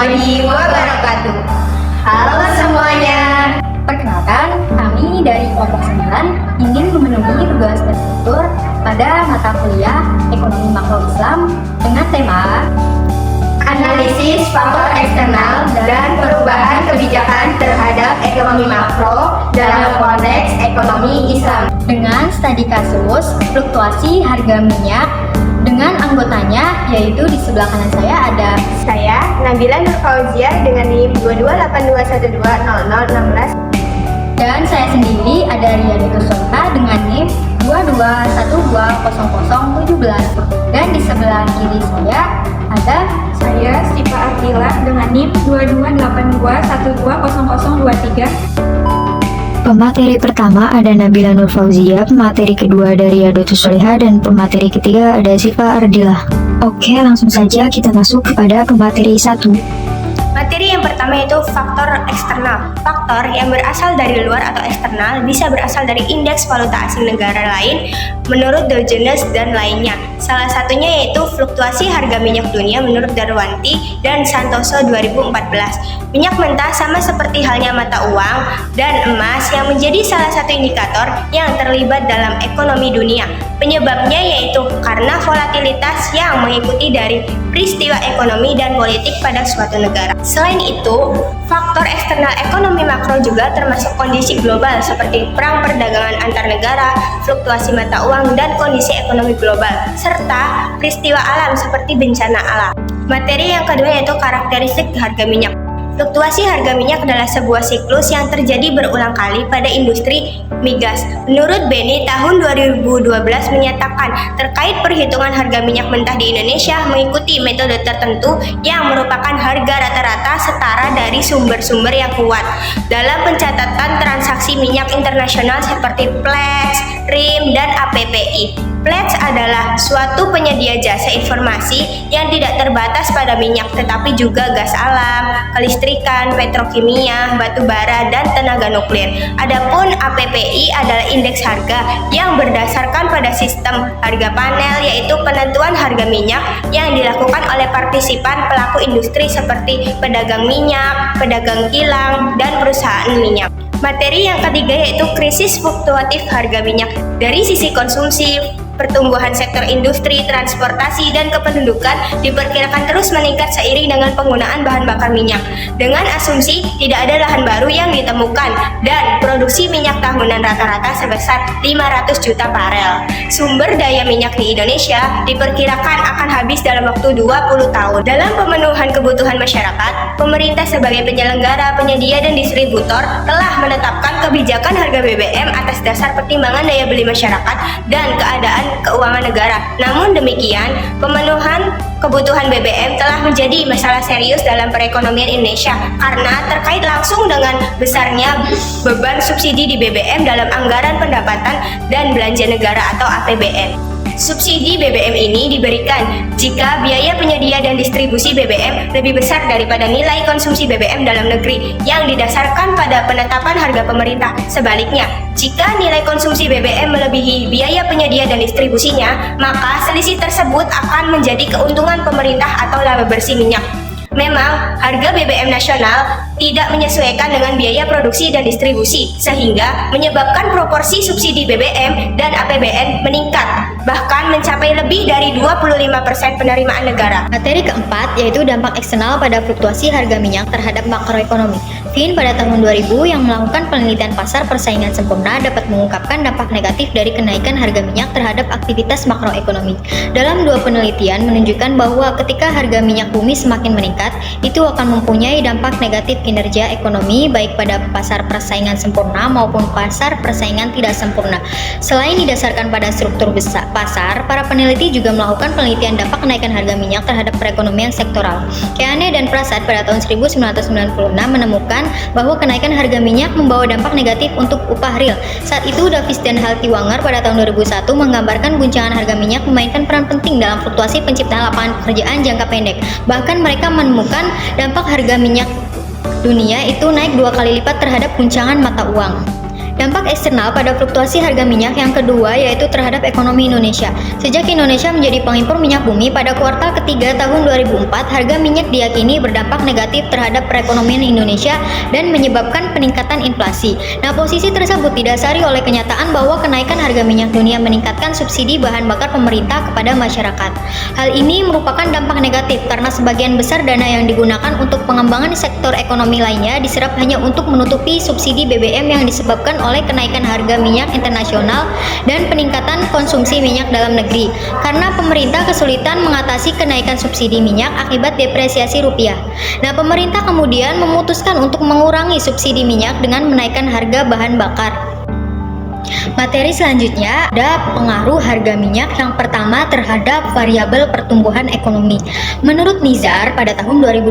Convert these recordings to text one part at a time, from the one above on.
warahmatullahi wabarakatuh. Halo semuanya. Perkenalkan, kami dari kelompok 9 ingin memenuhi tugas terstruktur pada mata kuliah Ekonomi Makro Islam dengan tema Analisis faktor eksternal dan perubahan kebijakan terhadap ekonomi makro dalam konteks ekonomi Islam dengan studi kasus fluktuasi harga minyak dengan anggotanya, yaitu di sebelah kanan saya ada saya, Nabila Nurfauziah dengan NIM 2282120016 dan saya sendiri ada Riyadatus Solihah dengan NIM 22120017 dan di sebelah kiri saya ada saya Stipa Ardila dengan NIM 2282120023. Pemateri pertama ada Nabila Nurfauziah, pemateri kedua ada Riyadatus Solihah, dan pemateri ketiga ada Sifa Ardila. Oke, langsung saja kita masuk kepada pemateri 1. Materi yang pertama yaitu faktor eksternal. Faktor yang berasal dari luar atau eksternal bisa berasal dari indeks valuta asing negara lain menurut Dow Jones dan lainnya. Salah satunya yaitu fluktuasi harga minyak dunia menurut Darwanti dan Santoso 2014. Minyak mentah sama seperti halnya mata uang dan emas yang menjadi salah satu indikator yang terlibat dalam ekonomi dunia. Penyebabnya yaitu karena volatilitas yang mengikuti dari peristiwa ekonomi dan politik pada suatu negara. Selain itu, faktor eksternal ekonomi makro juga termasuk kondisi global seperti perang perdagangan antar negara, fluktuasi mata uang, dan kondisi ekonomi global, serta peristiwa alam seperti bencana alam. Materi yang kedua yaitu karakteristik harga minyak. Fluktuasi harga minyak adalah sebuah siklus yang terjadi berulang kali pada industri migas. Menurut Beni, tahun 2012 menyatakan terkait perhitungan harga minyak mentah di Indonesia mengikuti metode tertentu yang merupakan harga rata-rata setara dari sumber-sumber yang kuat. Dalam pencatatan transaksi minyak internasional seperti Platts, RIM, dan APPI. Platts adalah suatu penyedia jasa informasi yang tidak terbatas pada minyak tetapi juga gas alam, kelistrikan, petrokimia, batu bara, dan tenaga nuklir. Adapun APPI adalah indeks harga yang berdasarkan pada sistem harga panel, yaitu penentuan harga minyak yang dilakukan oleh partisipan pelaku industri seperti pedagang minyak, pedagang kilang, dan perusahaan minyak. Materi yang ketiga yaitu krisis fluktuatif harga minyak. Dari sisi konsumsi, pertumbuhan sektor industri, transportasi, dan kependudukan diperkirakan terus meningkat seiring dengan penggunaan bahan bakar minyak. Dengan asumsi tidak ada lahan baru yang ditemukan dan produksi minyak tahunan rata-rata sebesar 500 juta barel. Sumber daya minyak di Indonesia diperkirakan akan habis dalam waktu 20 tahun. Dalam pemenuhan kebutuhan masyarakat, pemerintah sebagai penyelenggara, penyedia, dan distributor telah menetapkan kebijakan harga BBM atas dasar pertimbangan daya beli masyarakat dan keadaan keuangan negara. Namun demikian, pemenuhan kebutuhan BBM telah menjadi masalah serius dalam perekonomian Indonesia karena terkait langsung dengan besarnya beban subsidi di BBM dalam anggaran pendapatan dan belanja negara atau APBN. Subsidi BBM ini diberikan jika biaya penyedia dan distribusi BBM lebih besar daripada nilai konsumsi BBM dalam negeri yang didasarkan pada penetapan harga pemerintah. Sebaliknya, jika nilai konsumsi BBM melebihi biaya penyedia dan distribusinya, maka selisih tersebut akan menjadi keuntungan pemerintah atau laba bersih minyak. Memang, harga BBM nasional tidak menyesuaikan dengan biaya produksi dan distribusi, sehingga menyebabkan proporsi subsidi BBM dan APBN meningkat, bahkan mencapai lebih dari 25% penerimaan negara. materi keempat yaitu dampak eksternal pada fluktuasi harga minyak terhadap makroekonomi. Fin pada tahun 2000 yang melakukan penelitian pasar persaingan sempurna dapat mengungkapkan dampak negatif dari kenaikan harga minyak terhadap aktivitas makroekonomi. Dalam dua penelitian menunjukkan bahwa ketika harga minyak bumi semakin meningkat, itu akan mempunyai dampak negatif kinerja ekonomi baik pada pasar persaingan sempurna maupun pasar persaingan tidak sempurna. Selain didasarkan pada struktur besar pasar, para peneliti juga melakukan penelitian dampak kenaikan harga minyak terhadap perekonomian sektoral. Keane dan Prasad pada tahun 1996 menemukan bahwa kenaikan harga minyak membawa dampak negatif untuk upah real. Saat itu Davis dan Haltiwanger pada tahun 2001 menggambarkan guncangan harga minyak memainkan peran penting dalam fluktuasi penciptaan lapangan pekerjaan jangka pendek. Bahkan mereka menemukan dampak harga minyak dunia itu naik 2 kali lipat terhadap guncangan mata uang. Dampak eksternal pada fluktuasi harga minyak yang kedua yaitu terhadap ekonomi Indonesia. Sejak Indonesia menjadi pengimpor minyak bumi pada kuartal ketiga tahun 2004, harga minyak diyakini berdampak negatif terhadap perekonomian Indonesia dan menyebabkan peningkatan inflasi. Nah, posisi tersebut didasari oleh kenyataan bahwa kenaikan harga minyak dunia meningkatkan subsidi bahan bakar pemerintah kepada masyarakat. Hal ini merupakan dampak negatif karena sebagian besar dana yang digunakan untuk pengembangan sektor ekonomi lainnya diserap hanya untuk menutupi subsidi BBM yang disebabkan oleh kenaikan harga minyak internasional dan peningkatan konsumsi minyak dalam negeri karena pemerintah kesulitan mengatasi kenaikan subsidi minyak akibat depresiasi rupiah. Nah, pemerintah kemudian memutuskan untuk mengurangi subsidi minyak dengan menaikkan harga bahan bakar. Materi selanjutnya ada pengaruh harga minyak yang pertama terhadap variabel pertumbuhan ekonomi. Menurut Nizar, pada tahun 2012,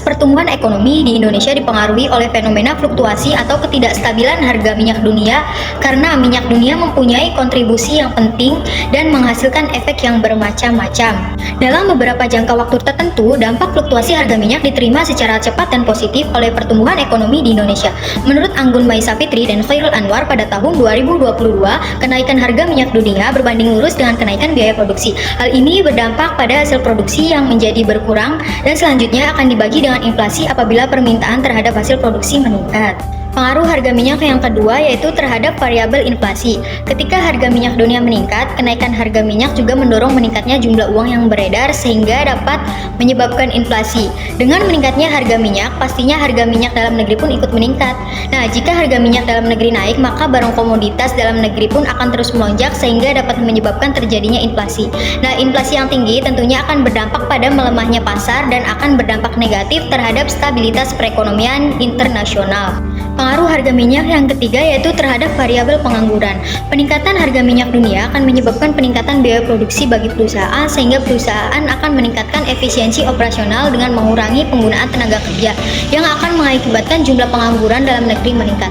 pertumbuhan ekonomi di Indonesia dipengaruhi oleh fenomena fluktuasi atau ketidakstabilan harga minyak dunia karena minyak dunia mempunyai kontribusi yang penting dan menghasilkan efek yang bermacam-macam. Dalam beberapa jangka waktu tertentu, dampak fluktuasi harga minyak diterima secara cepat dan positif oleh pertumbuhan ekonomi di Indonesia. Menurut Anggun Maisa Fitri dan Khairul Anwar, pada tahun 2022, kenaikan harga minyak dunia berbanding lurus dengan kenaikan biaya produksi. Hal ini berdampak pada hasil produksi yang menjadi berkurang dan selanjutnya akan dibagi dengan inflasi apabila permintaan terhadap hasil produksi meningkat. Pengaruh harga minyak yang kedua yaitu terhadap variabel inflasi. Ketika harga minyak dunia meningkat, kenaikan harga minyak juga mendorong meningkatnya jumlah uang yang beredar sehingga dapat menyebabkan inflasi. Dengan meningkatnya harga minyak, pastinya harga minyak dalam negeri pun ikut meningkat. Nah, jika harga minyak dalam negeri naik, maka barang komoditas dalam negeri pun akan terus melonjak sehingga dapat menyebabkan terjadinya inflasi. Nah, inflasi yang tinggi tentunya akan berdampak pada melemahnya pasar dan akan berdampak negatif terhadap stabilitas perekonomian internasional. Pengaruh harga minyak yang ketiga yaitu terhadap variabel pengangguran. Peningkatan harga minyak dunia akan menyebabkan peningkatan biaya produksi bagi perusahaan sehingga perusahaan akan meningkatkan efisiensi operasional dengan mengurangi penggunaan tenaga kerja yang akan mengakibatkan jumlah pengangguran dalam negeri meningkat.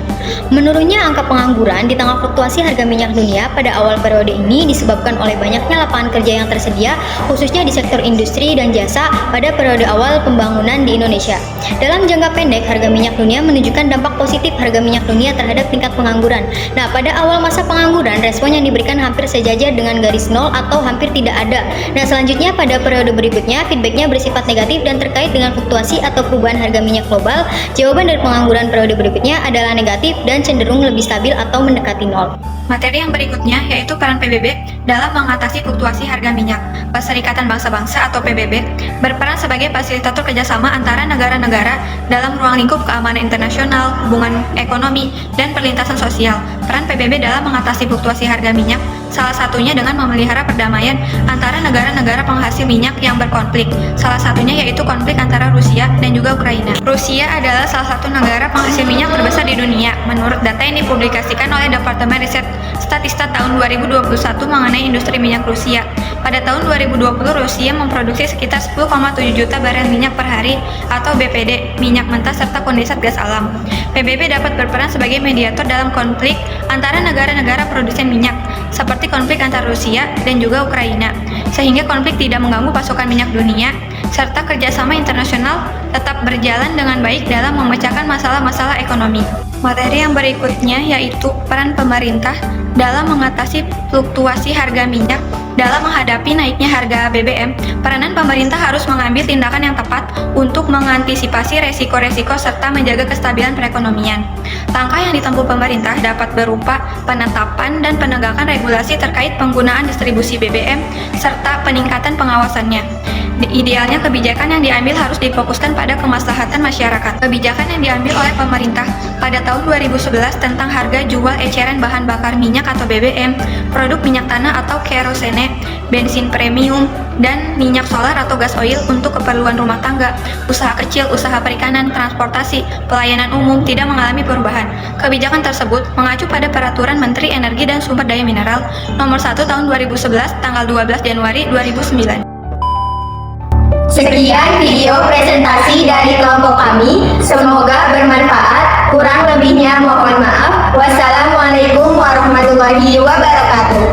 Menurunnya angka pengangguran di tengah fluktuasi harga minyak dunia pada awal periode ini disebabkan oleh banyaknya lapangan kerja yang tersedia khususnya di sektor industri dan jasa pada periode awal pembangunan di Indonesia. Dalam jangka pendek, harga minyak dunia menunjukkan dampak positif harga minyak dunia terhadap tingkat pengangguran. Nah, pada awal masa pengangguran, respon yang diberikan hampir sejajar dengan garis nol atau hampir tidak ada. Nah, selanjutnya pada periode berikutnya, feedbacknya bersifat negatif dan terkait dengan fluktuasi atau perubahan harga minyak global. Jawaban dari pengangguran periode berikutnya adalah negatif dan cenderung lebih stabil atau mendekati nol. Materi yang berikutnya yaitu peran PBB dalam mengatasi fluktuasi harga minyak. Perserikatan Bangsa-Bangsa atau PBB berperan sebagai fasilitator kerjasama antara negara-negara dalam ruang lingkup keamanan internasional, hubungan ekonomi, dan perlintasan sosial. Peran PBB dalam mengatasi fluktuasi harga minyak salah satunya dengan memelihara perdamaian antara negara-negara penghasil minyak yang berkonflik. Salah satunya yaitu konflik antara Rusia dan juga Ukraina. Rusia adalah salah satu negara penghasil minyak terbesar di dunia menurut data yang dipublikasikan oleh Departemen Riset Statista tahun 2021 mengenai industri minyak Rusia. Pada tahun 2020, Rusia memproduksi sekitar 10,7 juta barel minyak per hari atau BPD, minyak mentah serta kondensat gas alam. PBB dapat berperan sebagai mediator dalam konflik antara negara-negara produsen minyak, seperti konflik antara Rusia dan juga Ukraina, sehingga konflik tidak mengganggu pasokan minyak dunia, serta kerjasama internasional tetap berjalan dengan baik dalam memecahkan masalah-masalah ekonomi. Materi yang berikutnya yaitu peran pemerintah dalam mengatasi fluktuasi harga minyak. Dalam menghadapi naiknya harga BBM, peranan pemerintah harus mengambil tindakan yang tepat untuk mengantisipasi resiko-resiko serta menjaga kestabilan perekonomian. Langkah yang ditempuh pemerintah dapat berupa penetapan dan penegakan regulasi terkait penggunaan distribusi BBM serta peningkatan pengawasannya. Idealnya kebijakan yang diambil harus difokuskan pada kemaslahatan masyarakat. Kebijakan yang diambil oleh pemerintah pada tahun 2011 tentang harga jual eceran bahan bakar minyak atau BBM, produk minyak tanah atau kerosene, bensin premium, dan minyak solar atau gas oil untuk keperluan rumah tangga, usaha kecil, usaha perikanan, transportasi, pelayanan umum tidak mengalami perubahan. Kebijakan tersebut mengacu pada Peraturan Menteri Energi dan Sumber Daya Mineral Nomor 1 Tahun 2011 tanggal 12 Januari 2009. Sekian video presentasi dari kelompok kami. Semoga bermanfaat. Kurang lebihnya mohon maaf. Wassalamualaikum warahmatullahi wabarakatuh.